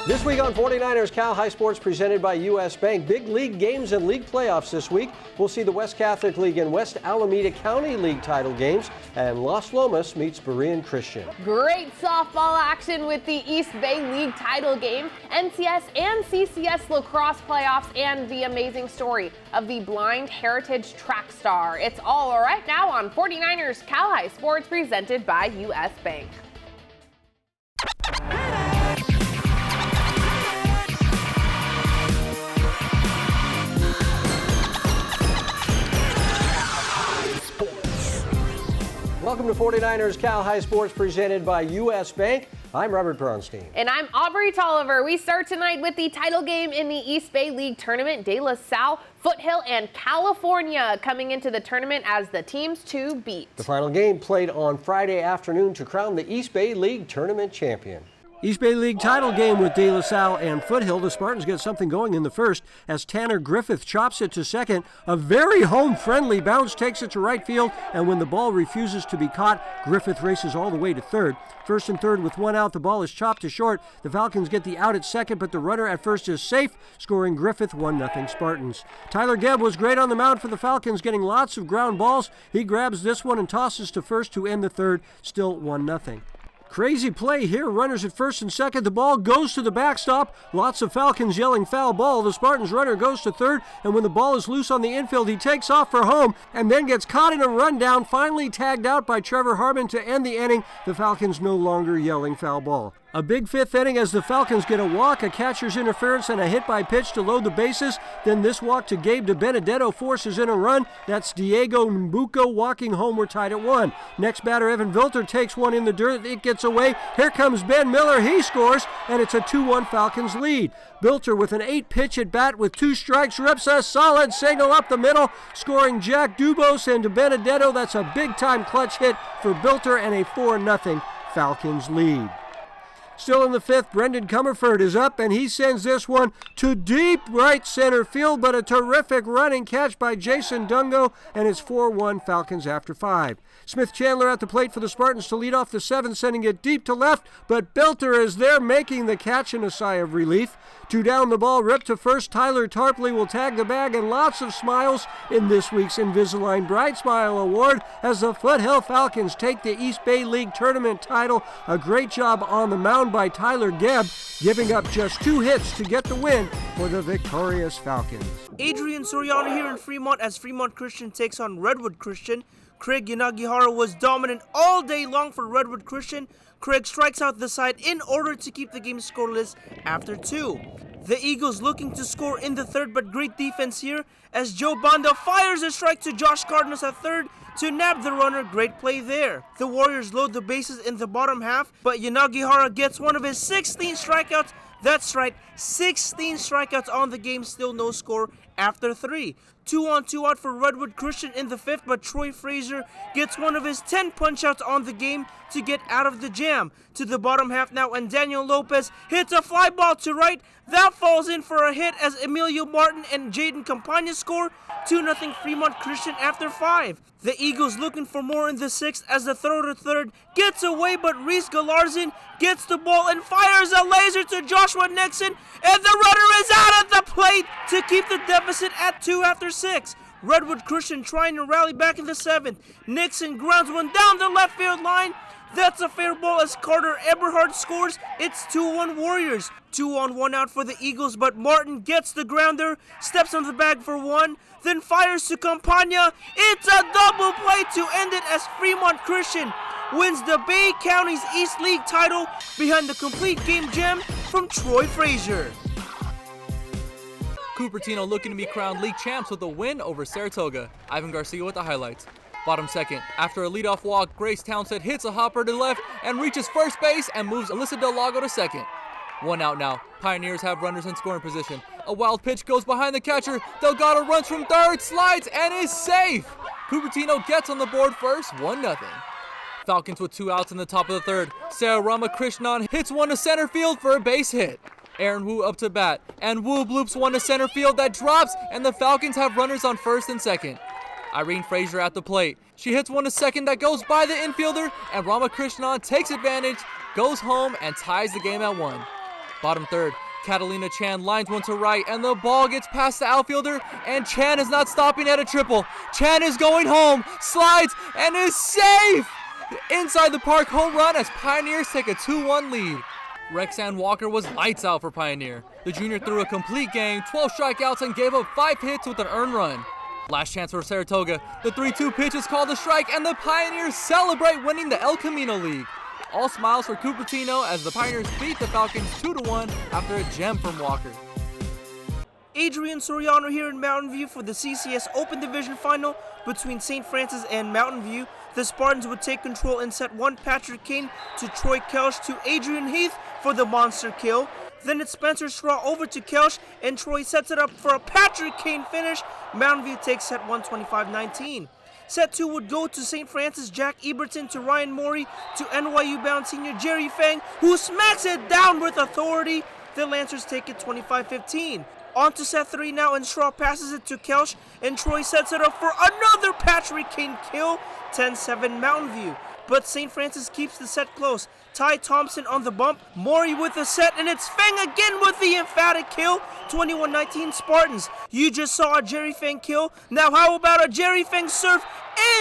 This week on 49ers Cal High Sports presented by U.S. Bank. Big league games and league playoffs this week. We'll see the West Catholic League and West Alameda County League title games, and Los Lomas meets Fremont Christian. Great softball action with the East Bay League title game, NCS and CCS lacrosse playoffs, and the amazing story of the blind heritage track star. It's all right now on 49ers Cal High Sports presented by U.S. Bank. Welcome to 49ers Cal High Sports presented by U.S. Bank. I'm Robert Bronstein. And I'm Aubrey Tolliver. We start tonight with the title game in the East Bay League tournament. De La Salle, Foothill, and California coming into the tournament as the teams to beat. The final game played on Friday afternoon to crown the East Bay League tournament champion. East Bay League title game with De La Salle and Foothill. The Spartans get something going in the first as Tanner Griffith chops it to second. A very home-friendly bounce takes it to right field, and when the ball refuses to be caught, Griffith races all the way to third. First and third with one out, the ball is chopped to short. The Falcons get the out at second, but the runner at first is safe, scoring Griffith 1-0 Spartans. Tyler Gebb was great on the mound for the Falcons, getting lots of ground balls. He grabs this one and tosses to first to end the third, still 1-0. Crazy play here, runners at first and second. The ball goes to the backstop. Lots of Falcons yelling foul ball. The Spartans runner goes to third, and when the ball is loose on the infield, he takes off for home and then gets caught in a rundown, finally tagged out by Trevor Harmon to end the inning. The Falcons no longer yelling foul ball. A big fifth inning as the Falcons get a walk, a catcher's interference, and a hit by pitch to load the bases. Then this walk to Gabe DiBenedetto forces in a run. That's Diego Mbuco walking home. We're tied at 1. Next batter, Evan Vilter, takes one in the dirt. It gets away. Here comes Ben Miller. He scores, and it's a 2-1 Falcons lead. Vilter with an 8-pitch at bat with 2 strikes rips a solid single up the middle, scoring Jack Dubos and DiBenedetto. That's a big-time clutch hit for Vilter and a 4-0 Falcons lead. Still in the fifth, Brendan Comerford is up, and he sends this one to deep right center field, but a terrific running catch by Jason Dungo, and it's 4-1 Falcons after 5. Smith Chandler at the plate for the Spartans to lead off the 7th, sending it deep to left, but Belter is there making the catch in a sigh of relief. 2 down, the ball ripped to first. Tyler Tarpley will tag the bag, and lots of smiles in this week's Invisalign Bright Smile Award as the Foothill Falcons take the East Bay League tournament title. A great job on the mound by Tyler Gebb, giving up just 2 hits to get the win for the victorious Falcons. Adrian Soriano here in Fremont as Fremont Christian takes on Redwood Christian. Craig Yanagihara was dominant all day long for Redwood Christian. Craig strikes out the side in order to keep the game scoreless after 2. The Eagles looking to score in the third, but great defense here as Joe Banda fires a strike to Josh Cardenas at third to nab the runner. Great play there. The Warriors load the bases in the bottom half, but Yanagihara gets one of his 16 strikeouts. That's right, 16 strikeouts on the game, still no score after 3. 2 on 2 out for Redwood Christian in the 5th, but Troy Frazier gets one of his 10 punch-outs on the game to get out of the jam. To the bottom half now, and Daniel Lopez hits a fly ball to right. That falls in for a hit as Emilio Martin and Jaden Campagna score. 2-0 Fremont Christian after 5. The Eagles looking for more in the 6th as the throw to third gets away, but Reese Galarzen gets the ball and fires a laser to Joshua Nixon, and the runner is out at the plate to keep the deficit at 2 after 6. Redwood Christian trying to rally back in the 7th. Nixon grounds one down the left field line. That's a fair ball as Carter Eberhard scores. It's 2-1 Warriors. 2 on 1 out for the Eagles, but Martin gets the grounder, steps on the bag for 1, then fires to Campagna. It's a double play to end it as Fremont Christian wins the Bay County's East League title behind the complete game gem from Troy Frazier. Cupertino looking to be crowned league champs with a win over Saratoga. Ivan Garcia with the highlights. Bottom second, after a leadoff walk, Grace Townsend hits a hopper to left and reaches first base and moves Alyssa Del Lago to second. 1 out now. Pioneers have runners in scoring position. A wild pitch goes behind the catcher. Delgado runs from third, slides, and is safe. Cupertino gets on the board first, 1-0. Falcons with 2 outs in the top of the third. Sarah Ramakrishnan hits one to center field for a base hit. Aaron Wu up to bat, and Wu bloops one to center field that drops, and the Falcons have runners on first and second. Irene Frazier at the plate. She hits one to second that goes by the infielder, and Ramakrishnan takes advantage, goes home, and ties the game at 1. Bottom third, Catalina Chan lines one to right, and the ball gets past the outfielder, and Chan is not stopping at a triple. Chan is going home, slides, and is safe! Inside the park home run as Pioneers take a 2-1 lead. Rexan Walker was lights out for Pioneer. The junior threw a complete game, 12 strikeouts, and gave up 5 hits with an earned run. Last chance for Saratoga. The 3-2 pitch is called a strike, and the Pioneers celebrate winning the El Camino League. All smiles for Cupertino as the Pioneers beat the Falcons 2-1 after a gem from Walker. Adrian Soriano here in Mountain View for the CCS Open Division Final between St. Francis and Mountain View. The Spartans would take control in set 1, Patrick Kane to Troy Kelsch to Adrian Heath for the monster kill. Then it's Spencer Straw over to Kelsch, and Troy sets it up for a Patrick Kane finish. Mountain View takes set 1, 25-19. Set 2 would go to St. Francis, Jack Eberton to Ryan Morey to NYU-bound senior Jerry Fang, who smacks it down with authority. The Lancers take it 25-15. On to set 3 now, and Straw passes it to Kelsch, and Troy sets it up for another Patrick Kane kill, 10-7 Mountain View. But St. Francis keeps the set close. Ty Thompson on the bump, Morey with the set, and it's Fang again with the emphatic kill, 21-19 Spartans. You just saw a Jerry Fang kill. Now how about a Jerry Fang serve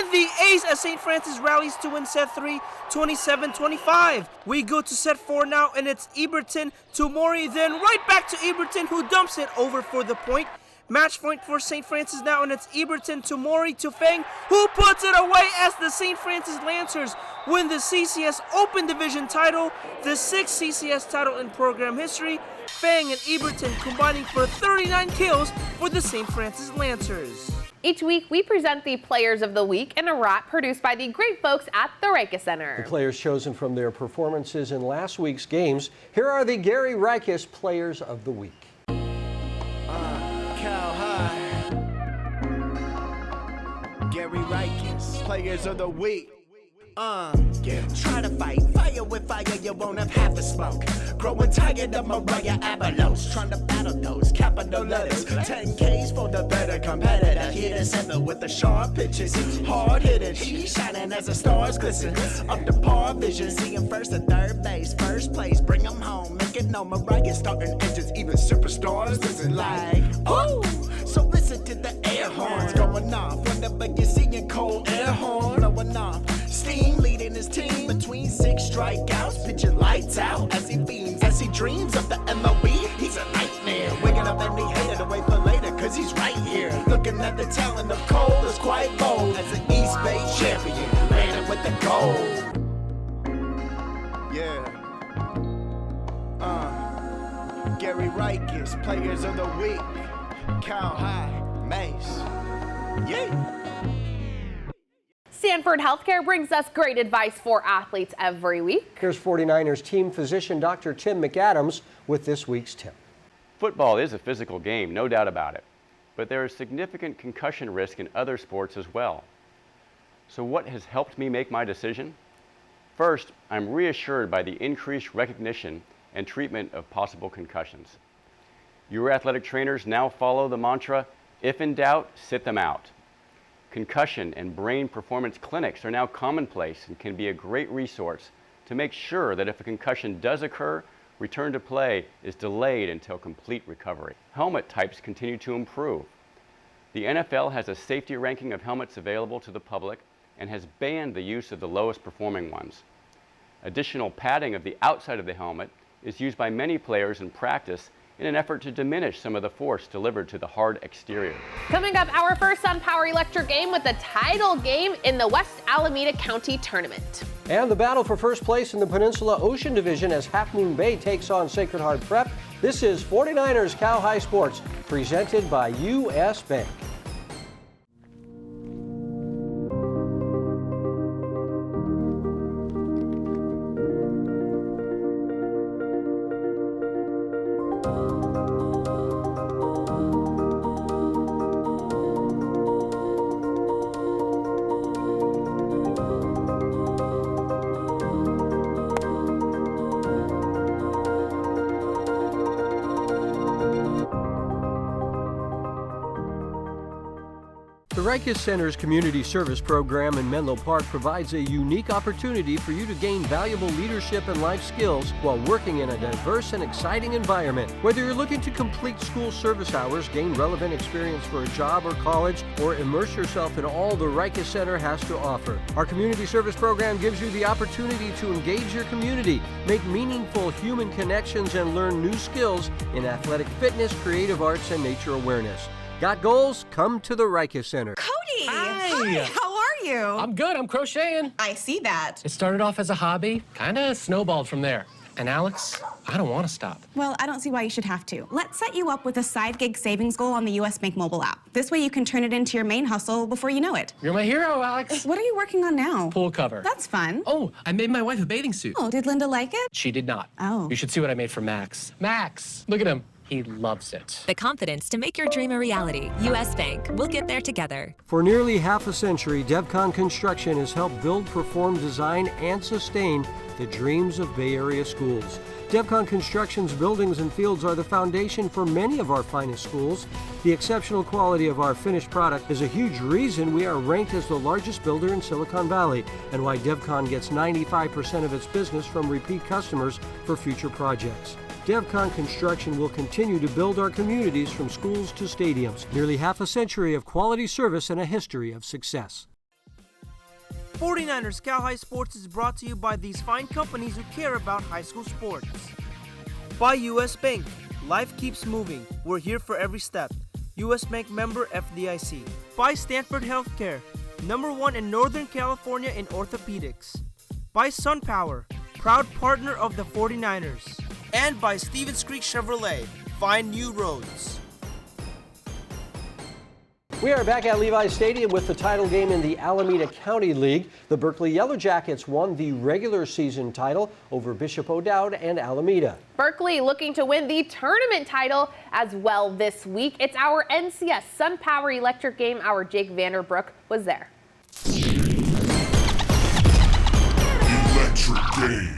and the ace as St. Francis rallies to win set 3, 27-25. We go to set 4 now, and it's Eberton to Morey, then right back to Eberton, who dumps it over for the point. Match point for St. Francis now, and it's Eberton to Morey to Fang, who puts it away as the St. Francis Lancers win the CCS Open Division title, the 6th CCS title in program history. Fang and Eberton combining for 39 kills for the St. Francis Lancers. Each week, we present the Players of the Week in a wrap produced by the great folks at the Reiches Center. The players chosen from their performances in last week's games. Here are the Gary Reiches Players of the Week. Gary Reiches, Players of the Week. Try to fight fire with fire, you won't have half the smoke. Growing tired of Mariah Avalos, trying to battle those capital letters. 10Ks for the better competitor. Hit a center with the sharp pitches, hard hitting, shining as the stars glisten. Up to par vision, seeing first and third base, first place, bring them home. Make it known Mariah starting engines, even superstars listen like, oh. So listen to the air horns going off. Whenever you're seeing cold air horn blowing off. Steam leading his team between 6 strikeouts, pitching lights out as he beams, as he dreams of the MLB. He's a nightmare, waking up any hater to wait for later, cause he's right here. Looking at the talent of Cole is quite bold as an East Bay champion, landing with the gold. Yeah. Gary Reiches, Players of the Week. Cal High, Mace. Yeah. Sanford Healthcare brings us great advice for athletes every week. Here's 49ers team physician Dr. Tim McAdams with this week's tip. Football is a physical game, no doubt about it, but there is significant concussion risk in other sports as well. So what has helped me make my decision? First, I'm reassured by the increased recognition and treatment of possible concussions. Your athletic trainers now follow the mantra, if in doubt, sit them out. Concussion and brain performance clinics are now commonplace and can be a great resource to make sure that if a concussion does occur, return to play is delayed until complete recovery. Helmet types continue to improve. The NFL has a safety ranking of helmets available to the public and has banned the use of the lowest performing ones. Additional padding of the outside of the helmet is used by many players in practice in an effort to diminish some of the force delivered to the hard exterior. Coming up, our first SunPower Electric game with the title game in the West Alameda County Tournament. And the battle for first place in the Peninsula Ocean Division as Half Moon Bay takes on Sacred Heart Prep. This is 49ers Cal High Sports, presented by U.S. Bank. Rikus Center's community service program in Menlo Park provides a unique opportunity for you to gain valuable leadership and life skills while working in a diverse and exciting environment. Whether you're looking to complete school service hours, gain relevant experience for a job or college, or immerse yourself in all the Rikus Center has to offer, our community service program gives you the opportunity to engage your community, make meaningful human connections, and learn new skills in athletic fitness, creative arts, and nature awareness. Got goals? Come to the Rikus Center. Cody! Hi! How are you? I'm good. I'm crocheting. I see that. It started off as a hobby, kind of snowballed from there. And Alex, I don't want to stop. Well, I don't see why you should have to. Let's set you up with a side gig savings goal on the US Bank mobile app. This way you can turn it into your main hustle before you know it. You're my hero, Alex. What are you working on now? Pool cover. That's fun. Oh, I made my wife a bathing suit. Oh, did Linda like it? She did not. Oh. You should see what I made for Max. Max, look at him. He loves it. The confidence to make your dream a reality. U.S. Bank. We'll get there together. For nearly half a century, DevCon Construction has helped build, perform, design, and sustain the dreams of Bay Area schools. DevCon Construction's buildings and fields are the foundation for many of our finest schools. The exceptional quality of our finished product is a huge reason we are ranked as the largest builder in Silicon Valley, and why DevCon gets 95% of its business from repeat customers for future projects. DevCon Construction will continue to build our communities from schools to stadiums. Nearly half a century of quality service and a history of success. 49ers Cal High Sports is brought to you by these fine companies who care about high school sports. By US Bank. Life keeps moving. We're here for every step. US Bank member FDIC. By Stanford Healthcare. #1 in Northern California in orthopedics. By SunPower. Proud partner of the 49ers. And by Stevens Creek Chevrolet. Find new roads. We are back at Levi's Stadium with the title game in the Alameda County League. The Berkeley Yellow Jackets won the regular season title over Bishop O'Dowd and Alameda. Berkeley looking to win the tournament title as well this week. It's our NCS SunPower Electric game. Our Jake Vanderbrook was there. Electric game.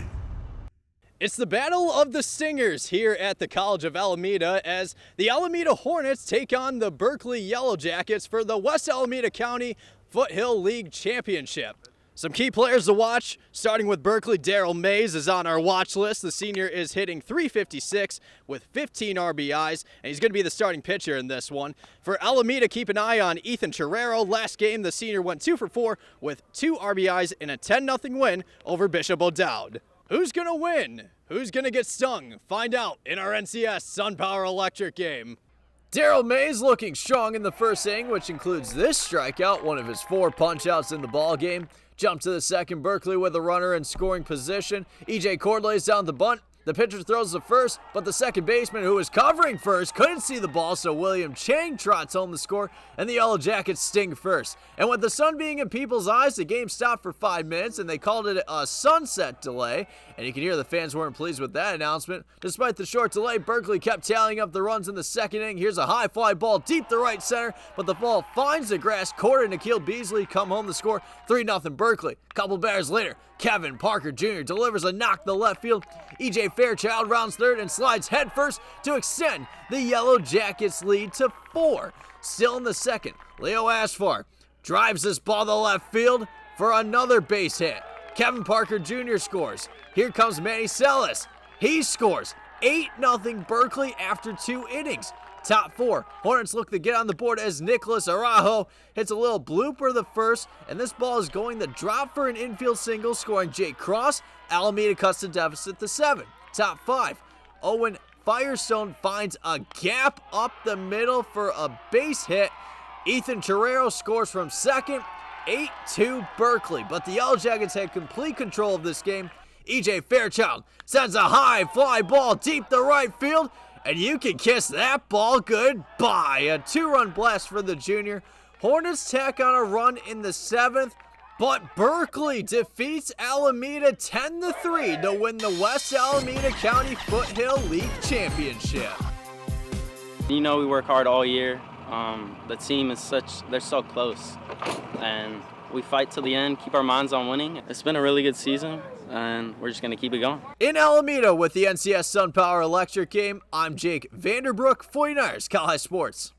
It's the Battle of the Stingers here at the College of Alameda as the Alameda Hornets take on the Berkeley Yellow Jackets for the West Alameda County Foothill League Championship. Some key players to watch, starting with Berkeley. Daryl Mays is on our watch list. The senior is hitting .356 with 15 RBIs, and he's going to be the starting pitcher in this one. For Alameda, keep an eye on Ethan Terrero. Last game, the senior went 2 for 4 with 2 RBIs in a 10-0 win over Bishop O'Dowd. Who's going to win? Who's going to get stung? Find out in our NCS SunPower Electric game. Daryl Mays looking strong in the first inning, which includes this strikeout, one of his 4 punch-outs in the ball game. Jump to the second, Berkeley with a runner in scoring position. E.J. Cord lays down the bunt. The pitcher throws the first, but the second baseman, who was covering first, couldn't see the ball, so William Chang trots home the score, and the Yellow Jackets sting first. And with the sun being in people's eyes, the game stopped for 5 minutes, and they called it a sunset delay. And you can hear the fans weren't pleased with that announcement. Despite the short delay, Berkeley kept tallying up the runs in the second inning. Here's a high fly ball deep to right center, but the ball finds the grass. Cord and Nikhil Beasley come home to score 3-0 Berkeley. Couple batters later, Kevin Parker Jr. delivers a knock to left field. E.J. Fairchild rounds third and slides headfirst to extend the Yellow Jackets lead to 4. Still in the second, Leo Ashfar drives this ball to left field for another base hit. Kevin Parker Jr. scores. Here comes Manny Celis. He scores. 8-0 Berkeley after 2 innings. Top 4, Hornets look to get on the board as Nicholas Araujo hits a little blooper the first, and this ball is going to drop for an infield single, scoring Jake Cross. Alameda cuts the deficit to 7. Top 5, Owen Firestone finds a gap up the middle for a base hit. Ethan Terrero scores from second. 8-2 Berkeley, but the Yellow Jackets had complete control of this game. E.J. Fairchild sends a high fly ball deep to right field, and you can kiss that ball goodbye. A 2-run blast for the junior. Hornets tack on a run in the 7th, but Berkeley defeats Alameda 10-3 to win the West Alameda County Foothill League Championship. You know, we work hard all year. The team is they're so close, and we fight till the end, keep our minds on winning. It's been a really good season, and we're just going to keep it going. In Alameda with the NCS SunPower Electric game, I'm Jake Vanderbrook, 49ers Cal High Sports.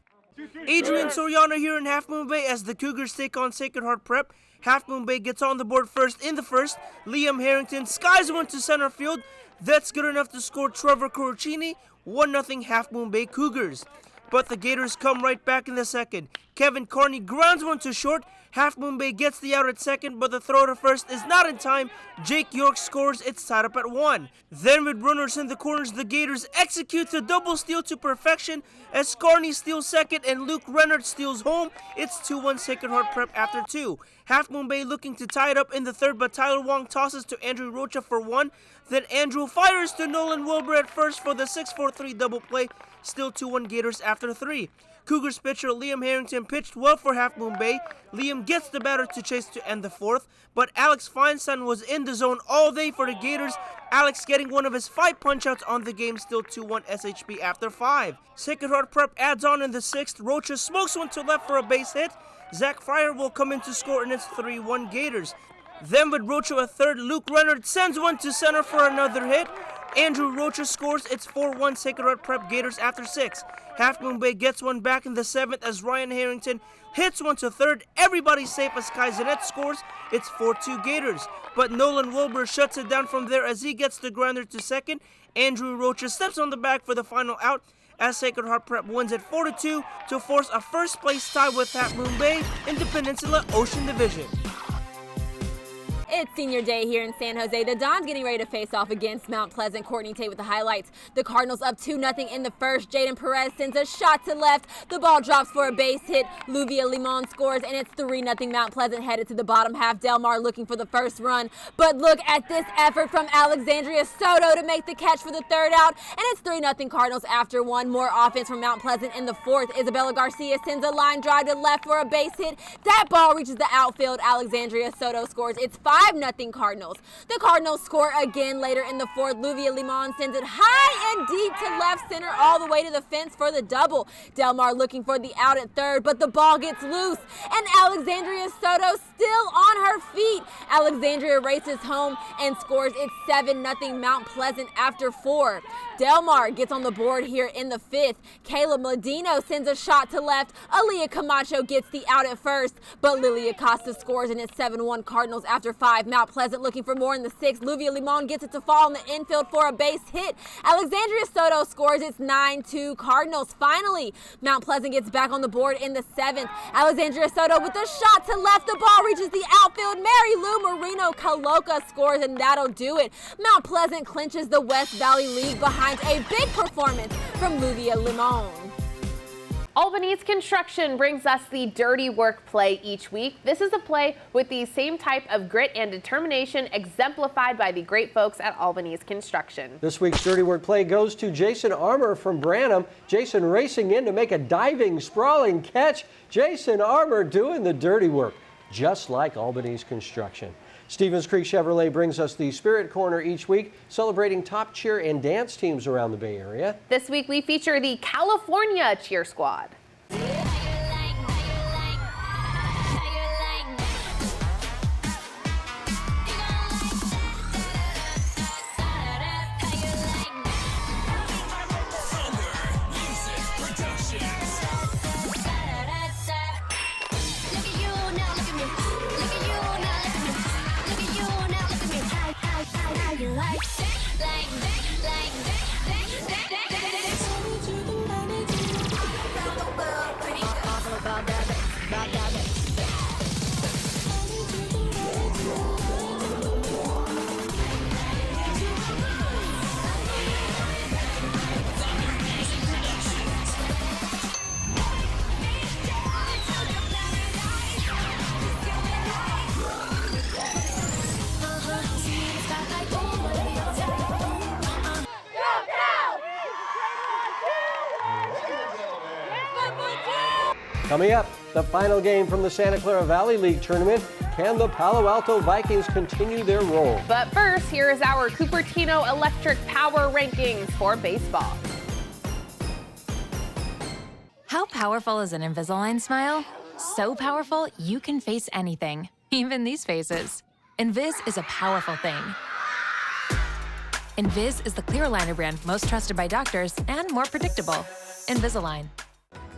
Adrian Soriano here in Half Moon Bay as the Cougars take on Sacred Heart Prep. Half Moon Bay gets on the board first in the first. Liam Harrington skies one to center field. That's good enough to score Trevor Corricini. 1-0 Half Moon Bay Cougars. But the Gators come right back in the second. Kevin Carney grounds one to short. Half Moon Bay gets the out at second, but the throw to first is not in time. Jake York scores. It's tied up at 1. Then with runners in the corners, the Gators execute the double steal to perfection as Carney steals second and Luke Rennert steals home. It's 2-1 Sacred Heart Prep after 2. Half Moon Bay looking to tie it up in the third, but Tyler Wong tosses to Andrew Rocha for 1. Then Andrew fires to Nolan Wilbur at first for the 6-4-3 double play. Still 2-1 Gators after 3. Cougars pitcher Liam Harrington pitched well for Half Moon Bay. Liam gets the batter to chase to end the fourth, but Alex Feinstein was in the zone all day for the Gators. Alex getting one of his 5 punch-outs on the game, still 2-1 SHB after 5. Sacred Heart Prep adds on in the 6th. Rocha smokes one to left for a base hit. Zach Fryer will come in to score, and it's 3-1 Gators. Then with Rocha at third, Luke Rennert sends one to center for another hit. Andrew Rocha scores. It's 4-1 Sacred Heart Prep Gators after 6. Half Moon Bay gets one back in the 7th as Ryan Harrington hits one to third. Everybody's safe as Kai Zanet scores. It's 4-2 Gators. But Nolan Wilbur shuts it down from there as he gets the grounder to second. Andrew Rocha steps on the bag for the final out as Sacred Heart Prep wins at 4-2 to force a first place tie with Half Moon Bay in the Peninsula Ocean Division. It's senior day here in San Jose. The Dons getting ready to face off against Mount Pleasant. Courtney Tate with the highlights. The Cardinals up 2-0 in the first. Jaden Perez sends a shot to left. The ball drops for a base hit. Luvia Limon scores, and it's 3-0 Mount Pleasant headed to the bottom half. Delmar looking for the first run. But look at this effort from Alexandria Soto to make the catch for the third out. And it's 3-0 Cardinals after 1. More offense from Mount Pleasant in the fourth. Isabella Garcia sends a line drive to left for a base hit. That ball reaches the outfield. Alexandria Soto scores. It's 5-0 Cardinals. The Cardinals score again later in the fourth. Luvia Limon sends it high and deep to left center all the way to the fence for the double. Delmar looking for the out at third, but the ball gets loose, and Alexandria Soto still on her feet. Alexandria races home and scores. It's 7-0 Mount Pleasant after 4. Delmar gets on the board here in the 5th. Kayla Medino sends a shot to left. Aaliyah Camacho gets the out at first, but Lily Acosta scores, and it's 7-1 Cardinals after 5. Mount Pleasant looking for more in the 6th. Luvia Limon gets it to fall in the infield for a base hit. Alexandria Soto scores. It's 9-2 Cardinals. Finally, Mount Pleasant gets back on the board in the 7th. Alexandria Soto with a shot to left. The ball reaches the outfield. Mary Lou Marino Caloca scores, and that'll do it. Mount Pleasant clinches the West Valley League behind a big performance from Luvia Limon. Albany's Construction brings us the Dirty Work play each week. This is a play with the same type of grit and determination exemplified by the great folks at Albany's Construction. This week's Dirty Work play goes to Jason Armour from Branham. Jason racing in to make a diving, sprawling catch. Jason Armour doing the dirty work, just like Albany's Construction. Stevens Creek Chevrolet brings us the Spirit Corner each week, celebrating top cheer and dance teams around the Bay Area. This week we feature the California Cheer Squad. Coming up, the final game from the Santa Clara Valley League tournament. Can the Palo Alto Vikings continue their roll? But first, here is our Cupertino Electric Power Rankings for baseball. How powerful is an Invisalign smile? So powerful, you can face anything, even these faces. Invis is a powerful thing. Invis is the clear aligner brand most trusted by doctors and more predictable. Invisalign.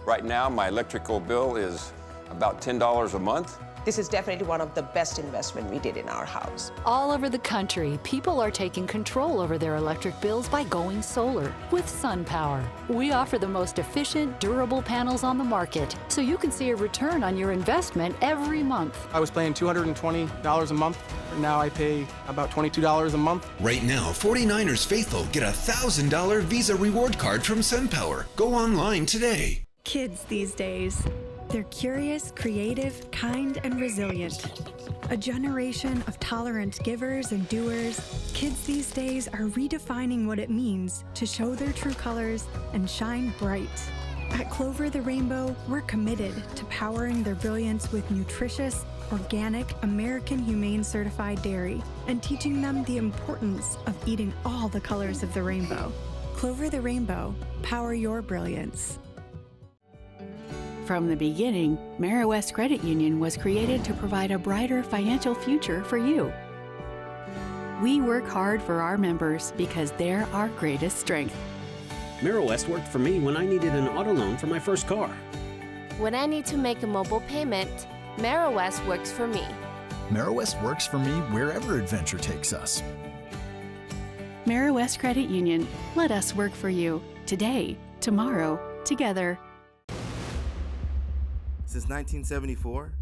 Right now, my electrical bill is about $10 a month. This is definitely one of the best investments we did in our house. All over the country, people are taking control over their electric bills by going solar with SunPower. We offer the most efficient, durable panels on the market, so you can see a return on your investment every month. I was paying $220 a month. Now I pay about $22 a month. Right now, 49ers faithful get a $1,000 Visa reward card from SunPower. Go online today. Kids these days. They're curious, creative, kind, and resilient. A generation of tolerant givers and doers, kids these days are redefining what it means to show their true colors and shine bright. At Clover the Rainbow, we're committed to powering their brilliance with nutritious, organic, American Humane Certified dairy and teaching them the importance of eating all the colors of the rainbow. Clover the Rainbow, power your brilliance. From the beginning, West Credit Union was created to provide a brighter financial future for you. We work hard for our members because they're our greatest strength. West worked for me when I needed an auto loan for my first car. When I need to make a mobile payment, West works for me. West works for me wherever adventure takes us. West Credit Union. Let us work for you. Today, tomorrow, together. Since 1974,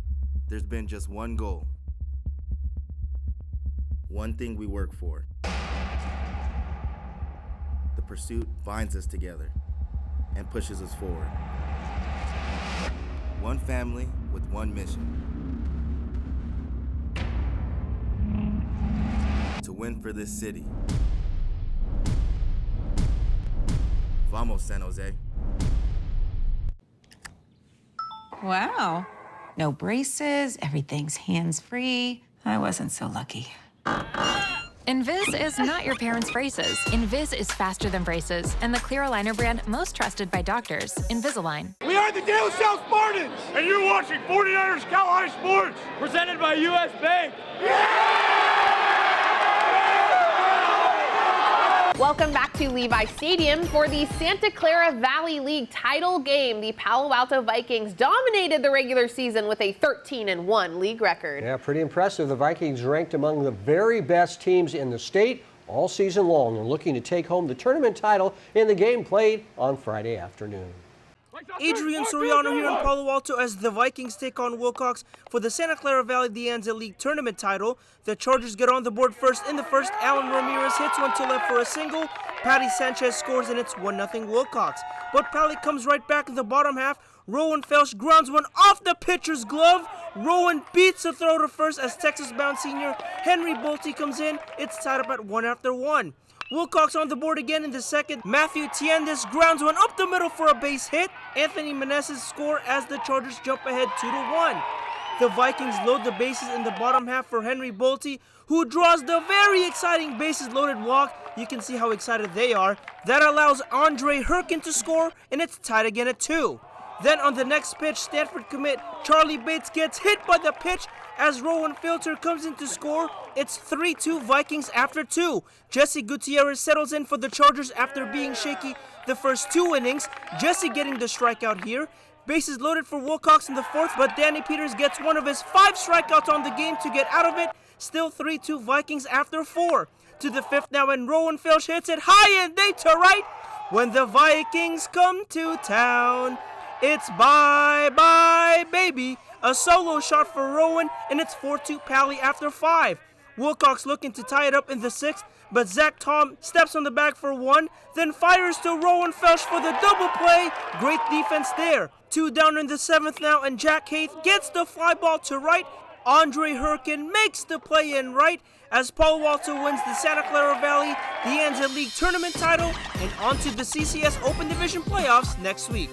there's been just one goal. One thing we work for. The pursuit binds us together and pushes us forward. One family with one mission. To win for this city. Vamos, San Jose. Wow. No braces, everything's hands-free. I wasn't so lucky. Invis is not your parents' braces. Invis is faster than braces, and the clear aligner brand most trusted by doctors, Invisalign. We are the De La Salle Spartans, and you're watching 49ers Cal High Sports, presented by U.S. Bank. Welcome back to Levi Stadium for the Santa Clara Valley League title game. The Palo Alto Vikings dominated the regular season with a 13-1 league record. Yeah, pretty impressive. The Vikings ranked among the very best teams in the state all season long and looking to take home the tournament title in the game played on Friday afternoon. Adrian Soriano here in Palo Alto as the Vikings take on Wilcox for the Santa Clara Valley De Anza League tournament title. The Chargers get on the board first in the first. Alan Ramirez hits one to left for a single. Patty Sanchez scores and it's 1-0 Wilcox. But Pally comes right back in the bottom half. Rowan Felsch grounds one off the pitcher's glove. Rowan beats the throw to first as Texas-bound senior Henry Bolte comes in. It's tied up at 1 after 1. Wilcox on the board again in the second. Matthew Tiendes grounds one up the middle for a base hit. Anthony Meneses score as the Chargers jump ahead 2-1. The Vikings load the bases in the bottom half for Henry Bolte, who draws the very exciting bases-loaded walk. You can see how excited they are. That allows Andre Herkin to score, and it's tied again at 2. Then on the next pitch, Stanford commit Charlie Bates gets hit by the pitch as Rowan Filter comes in to score. It's 3-2 Vikings after 2. Jesse Gutierrez settles in for the Chargers after being shaky the first 2 innings. Jesse getting the strikeout here. Bases loaded for Wilcox in the fourth, but Danny Peters gets one of his 5 strikeouts on the game to get out of it. Still 3-2 Vikings after 4. To the fifth now, and Rowan Felsch hits it high and they to right. When the Vikings come to town, it's bye-bye, baby. A solo shot for Rowan, and it's 4-2 Pally after 5. Wilcox looking to tie it up in the 6th, but Zach Tom steps on the bag for 1, then fires to Rowan Felsch for the double play. Great defense there. 2 down in the 7th now, and Jack Haith gets the fly ball to right. Andre Herkin makes the play in right as Palo Alto wins the Santa Clara Valley De Anza League tournament title and onto the CCS Open Division playoffs next week.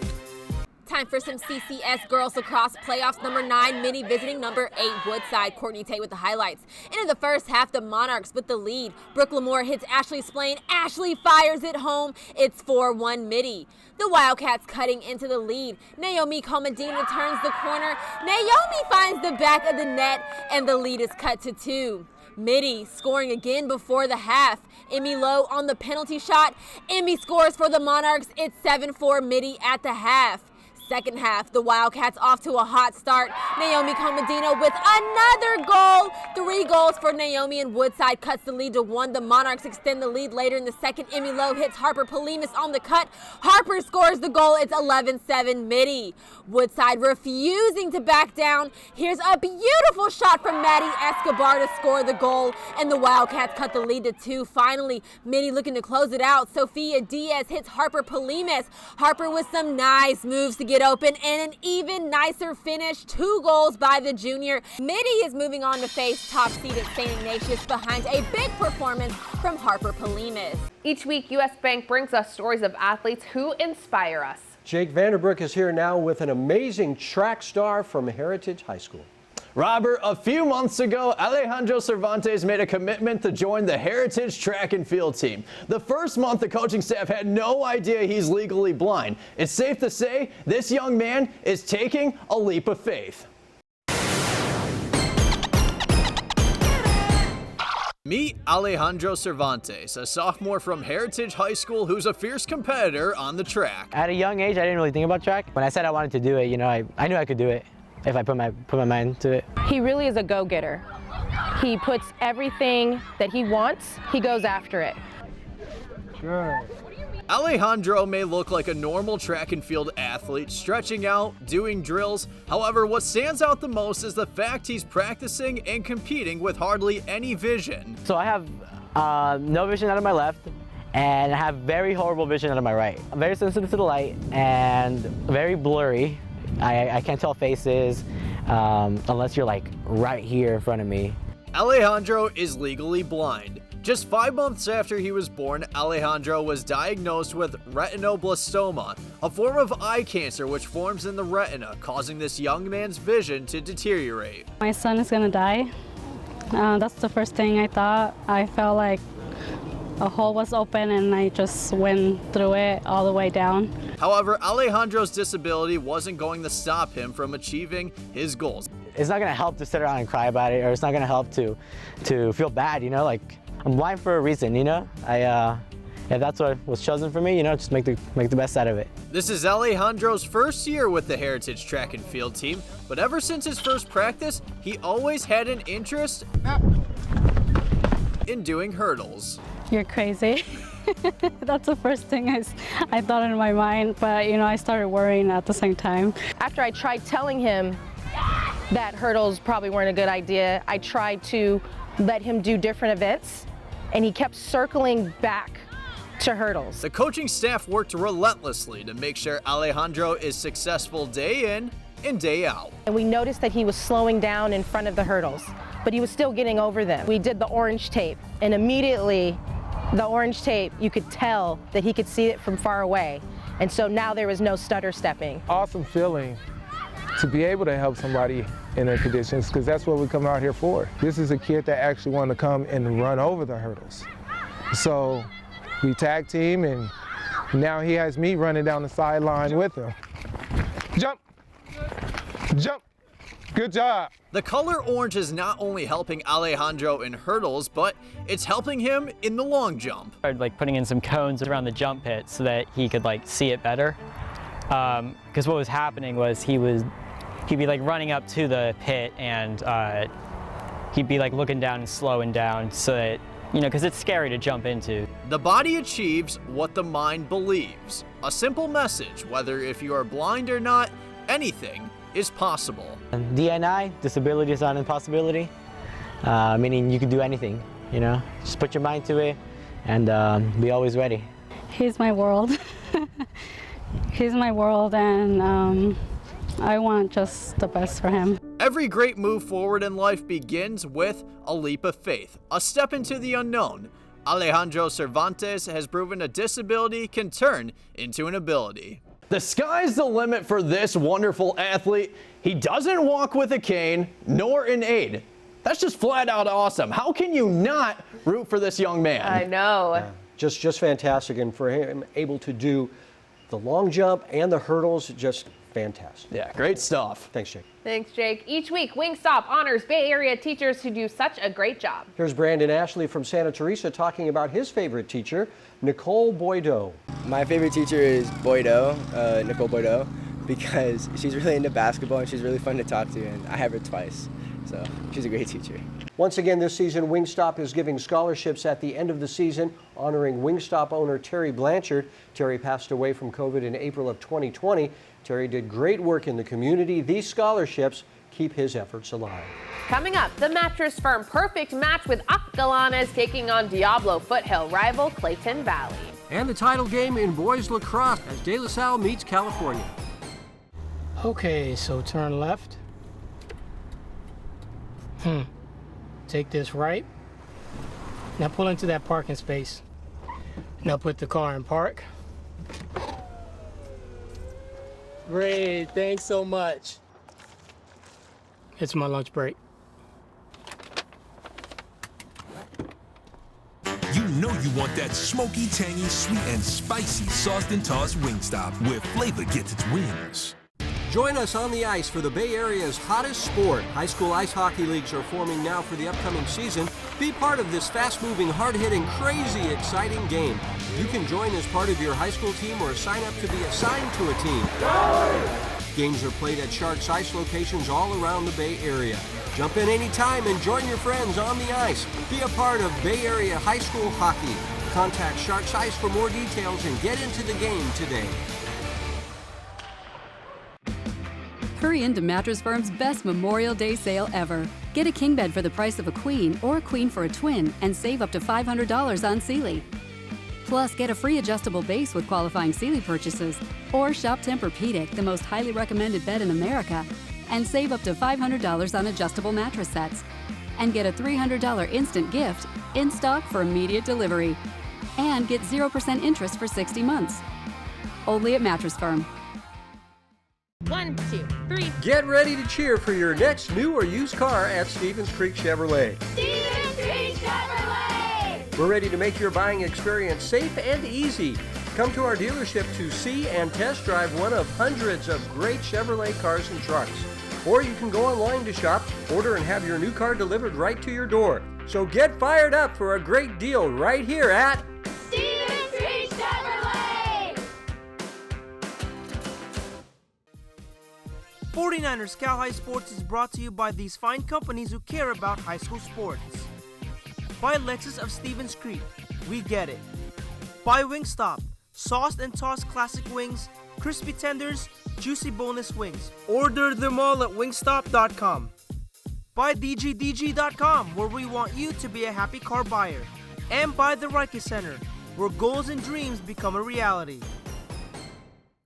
Time for some CCS Girls Lacrosse Playoffs. Number 9, Midi visiting number 8, Woodside. Courtney Tate with the highlights. And in the first half, the Monarchs with the lead. Brooke Lamore hits Ashley Splain. Ashley fires it home. It's 4-1 Midi. The Wildcats cutting into the lead. Naomi Comedina turns the corner. Naomi finds the back of the net, and the lead is cut to 2. Midi scoring again before the half. Emmy Lowe on the penalty shot. Emmy scores for the Monarchs. It's 7-4 Midi at the half. second half. The Wildcats off to a hot start. Naomi Comodino with another goal. 3 goals for Naomi, and Woodside cuts the lead to 1. The Monarchs extend the lead later in the second. Emmy Lowe hits Harper Polimis on the cut. Harper scores the goal. It's 11-7 Midi. Woodside refusing to back down. Here's a beautiful shot from Maddie Escobar to score the goal, and the Wildcats cut the lead to 2. Finally, Midi looking to close it out. Sophia Diaz hits Harper Polimis. Harper with some nice moves to get open and an even nicer finish. 2 goals by the junior. Midi is moving on to face top seeded St. Ignatius behind a big performance from Harper Polimis. Each week, U.S. Bank brings us stories of athletes who inspire us. Jake Vanderbrook is here now with an amazing track star from Heritage High School. Robert, a few months ago, Alejandro Cervantes made a commitment to join the Heritage track and field team. The first month, the coaching staff had no idea he's legally blind. It's safe to say this young man is taking a leap of faith. Meet Alejandro Cervantes, a sophomore from Heritage High School who's a fierce competitor on the track. At a young age, I didn't really think about track. When I said I wanted to do it, I knew I could do it if I put my mind to it. He really is a go-getter. He puts everything that he wants, he goes after it. Good. Alejandro may look like a normal track and field athlete, stretching out, doing drills. However, what stands out the most is the fact he's practicing and competing with hardly any vision. So I have no vision out of my left, and I have very horrible vision out of my right. I'm very sensitive to the light and very blurry. I can't tell faces unless you're like right here in front of me. Alejandro is legally blind. Just 5 months after he was born, Alejandro was diagnosed with retinoblastoma, a form of eye cancer which forms in the retina, causing this young man's vision to deteriorate. My son is gonna die. That's the first thing I thought. I felt like a hole was open and I just went through it all the way down. However, Alejandro's disability wasn't going to stop him from achieving his goals. It's not gonna help to sit around and cry about it, or it's not gonna help to feel bad, like I'm blind for a reason, if that's what was chosen for me, just make the best out of it. This is Alejandro's first year with the Heritage track and field team, but ever since his first practice, he always had an interest in doing hurdles. You're crazy. That's the first thing I thought in my mind, but I started worrying at the same time. After I tried telling him that hurdles probably weren't a good idea, I tried to let him do different events, and he kept circling back to hurdles. The coaching staff worked relentlessly to make sure Alejandro is successful day in and day out. And we noticed that he was slowing down in front of the hurdles, but he was still getting over them. We did the orange tape, and immediately the orange tape, you could tell that he could see it from far away. And so now there was no stutter stepping. Awesome feeling to be able to help somebody in their conditions, because that's what we come out here for. This is a kid that actually wanted to come and run over the hurdles. So we tag team, and now he has me running down the sideline with him. Jump, jump, good job. The color orange is not only helping Alejandro in hurdles, but it's helping him in the long jump. I started putting in some cones around the jump pit so that he could see it better. Because what was happening was he'd be running up to the pit, and he'd be looking down and slowing down, so that because it's scary to jump into. The body achieves what the mind believes. A simple message, whether if you are blind or not, anything is possible. DNI, disability is not an impossibility, meaning you can do anything, Just put your mind to it and be always ready. He's my world. He's my world, and I want just the best for him. Every great move forward in life begins with a leap of faith, a step into the unknown. Alejandro Cervantes has proven a disability can turn into an ability. The sky's the limit for this wonderful athlete. He doesn't walk with a cane, nor an aid. That's just flat out awesome. How can you not root for this young man? I know. Yeah. Just fantastic, and for him able to do the long jump and the hurdles, just fantastic. Yeah, great stuff. Thanks, Jake. Thanks, Jake. Each week, Wingstop honors Bay Area teachers who do such a great job. Here's Brandon Ashley from Santa Teresa talking about his favorite teacher, Nicole Boydo. My favorite teacher is Nicole Boydo, because she's really into basketball and she's really fun to talk to, and I have her twice, so she's a great teacher. Once again this season, Wingstop is giving scholarships at the end of the season, honoring Wingstop owner Terry Blanchard. Terry passed away from COVID in April of 2020. Terry did great work in the community. These scholarships keep his efforts alive. Coming up, the Mattress Firm perfect match with Acalanes taking on Diablo Foothill rival Clayton Valley. And the title game in boys lacrosse as De La Salle meets California. Okay, so turn left. Take this right. Now pull into that parking space. Now put the car in park. Great, thanks so much. It's my lunch break. You know you want that smoky, tangy, sweet, and spicy sauced and tossed Wingstop, where flavor gets its wings. Join us on the ice for the Bay Area's hottest sport. High school ice hockey leagues are forming now for the upcoming season. Be part of this fast-moving, hard-hitting, crazy, exciting game. You can join as part of your high school team or sign up to be assigned to a team. Games are played at Sharks Ice locations all around the Bay Area. Jump in anytime and join your friends on the ice. Be a part of Bay Area high school hockey. Contact Sharks Ice for more details and get into the game today. Hurry into Mattress Firm's best Memorial Day sale ever. Get a king bed for the price of a queen or a queen for a twin and save up to $500 on Sealy. Plus, get a free adjustable base with qualifying Sealy purchases. Or shop Tempur-Pedic, the most highly recommended bed in America, and save up to $500 on adjustable mattress sets. And get a $300 instant gift in stock for immediate delivery. And get 0% interest for 60 months. Only at Mattress Firm. 1, 2, 3. Get ready to cheer for your next new or used car at Stevens Creek Chevrolet. Stevens Creek Chevrolet! We're ready to make your buying experience safe and easy. Come to our dealership to see and test drive one of hundreds of great Chevrolet cars and trucks. Or you can go online to shop, order, and have your new car delivered right to your door. So get fired up for a great deal right here at Stevens Creek Chevrolet! 49ers Cal High Sports is brought to you by these fine companies who care about high school sports. By Lexus of Stevens Creek, we get it. By Wingstop, sauced and tossed classic wings, crispy tenders, juicy boneless wings. Order them all at wingstop.com. By DGDG.com, where we want you to be a happy car buyer. And by the Reiki Center, where goals and dreams become a reality.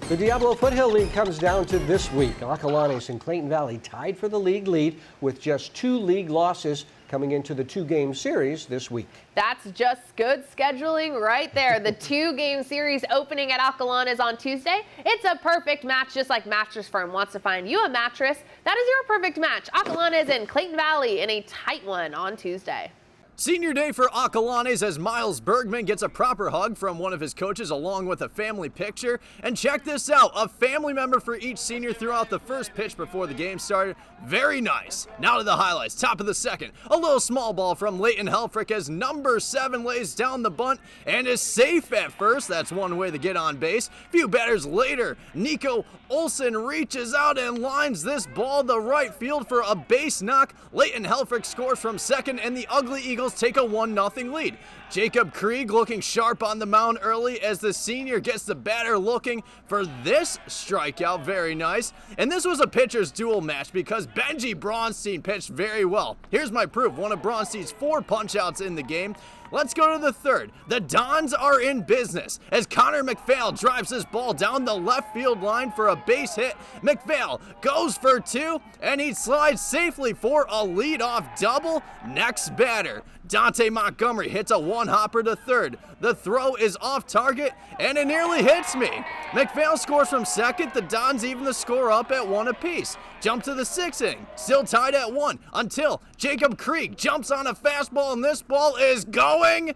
The Diablo Foothill League comes down to this week. Acalanes and Clayton Valley tied for the league lead with just 2 league losses coming into the 2-game series this week. That's just good scheduling right there. The 2-game series opening at Acalanes on Tuesday. It's a perfect match, just like Mattress Firm wants to find you a mattress. That is your perfect match. Acalanes and Clayton Valley in a tight one on Tuesday. Senior day for Acalanes as Miles Bergman gets a proper hug from one of his coaches along with a family picture. And check this out, a family member for each senior threw out the first pitch before the game started. Very nice. Now to the highlights. Top of the second, a little small ball from Leighton Helfrich as number 7 lays down the bunt and is safe at first. That's one way to get on base. Few batters later, Nico Olsen reaches out and lines this ball to right field for a base knock. Leighton Helfrich scores from second and the Ugly Eagles take a 1-0 lead. Jacob Krieg looking sharp on the mound early as the senior gets the batter looking for this strikeout. Very nice. And this was a pitcher's duel match because Benji Braunstein pitched very well. Here's my proof. One of Braunstein's 4 punch-outs in the game. Let's go to the third. The Dons are in business as Connor McPhail drives this ball down the left field line for a base hit. McPhail goes for 2, and he slides safely for a leadoff double. Next batter, Dante Montgomery hits a one-hopper to third. The throw is off target, and it nearly hits me. McPhail scores from second. The Dons even the score up at 1 apiece. Jump to the 6th inning, still tied at 1 until Jacob Krieg jumps on a fastball, and this ball is going,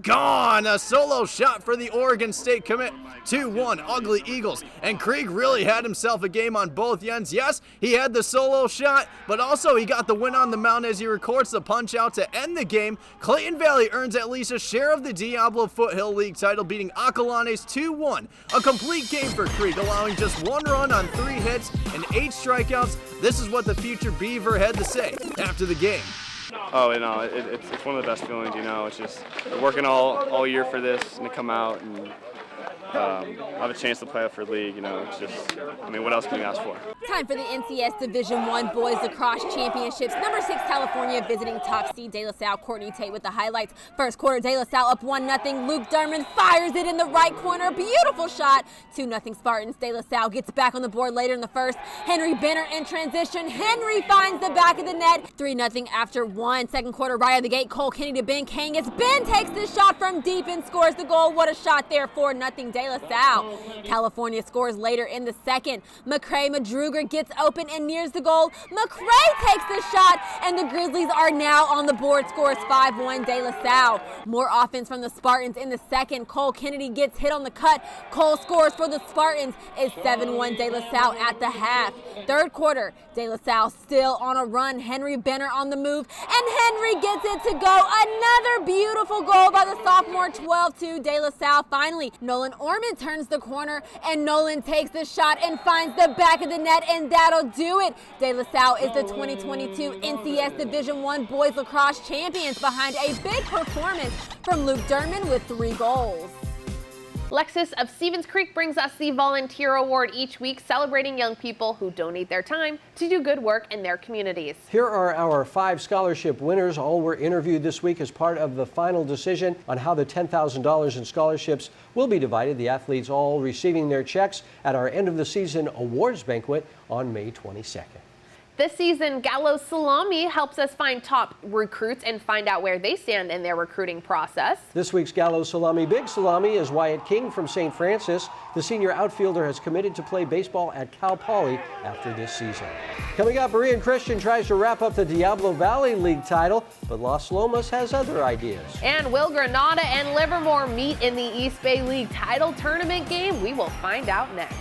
gone. A solo shot for the Oregon State commit. 2-1 Ugly Eagles. And Krieg really had himself a game on both ends. Yes, he had the solo shot, but also he got the win on the mound as he records the punch out to end the game. Clayton Valley earns at least a share of the Diablo Foothill League title, beating Acalanes 2-1. A complete game for Krieg, allowing just 1 run on 3 hits and 8 strikeouts. This is what the future Beaver had to say after the game. Oh, it's one of the best feelings, It's just working all year for this and to come out and have a chance to play out for league, It's just, what else can you ask for? Time for the NCS Division I Boys Lacrosse Championships. Number 6 California visiting top seed De La Salle. Courtney Tate with the highlights. First quarter, De La Salle up 1-0. Luke Derman fires it in the right corner. Beautiful shot. 2-0 Spartans. De La Salle gets back on the board later in the first. Henry Benner in transition. Henry finds the back of the net. 3-0 after 1. Second quarter, right out of the gate. Cole Kennedy to Ben Kangas. Ben takes the shot from deep and scores the goal. What a shot there. 4-0 De La Salle. California scores later in the second. McCray Madruger gets open and nears the goal. McCray takes the shot, and the Grizzlies are now on the board. Scores 5-1 De La Salle. More offense from the Spartans in the second. Cole Kennedy gets hit on the cut. Cole scores for the Spartans. It's 7-1 De La Salle at the half. Third quarter, De La Salle still on a run. Henry Benner on the move, and Henry gets it to go. Another beautiful goal by the sophomore. 12-2 De La Salle. Finally, Nolan Orman turns the corner, and Nolan takes the shot and finds the back of the net, and that'll do it. De La Salle is the 2022 NCS Division I Boys Lacrosse champions behind a big performance from Luke Derman with 3 goals. Lexus of Stevens Creek brings us the Volunteer Award each week, celebrating young people who donate their time to do good work in their communities. Here are our 5 scholarship winners. All were interviewed this week as part of the final decision on how the $10,000 in scholarships will be divided. The athletes all receiving their checks at our end of the season awards banquet on May 22nd. This season, Gallo Salami helps us find top recruits and find out where they stand in their recruiting process. This week's Gallo Salami Big Salami is Wyatt King from St. Francis. The senior outfielder has committed to play baseball at Cal Poly after this season. Coming up, Fremont Christian tries to wrap up the Diablo Valley League title, but Los Lomas has other ideas. And will Granada and Livermore meet in the East Bay League title tournament game? We will find out next.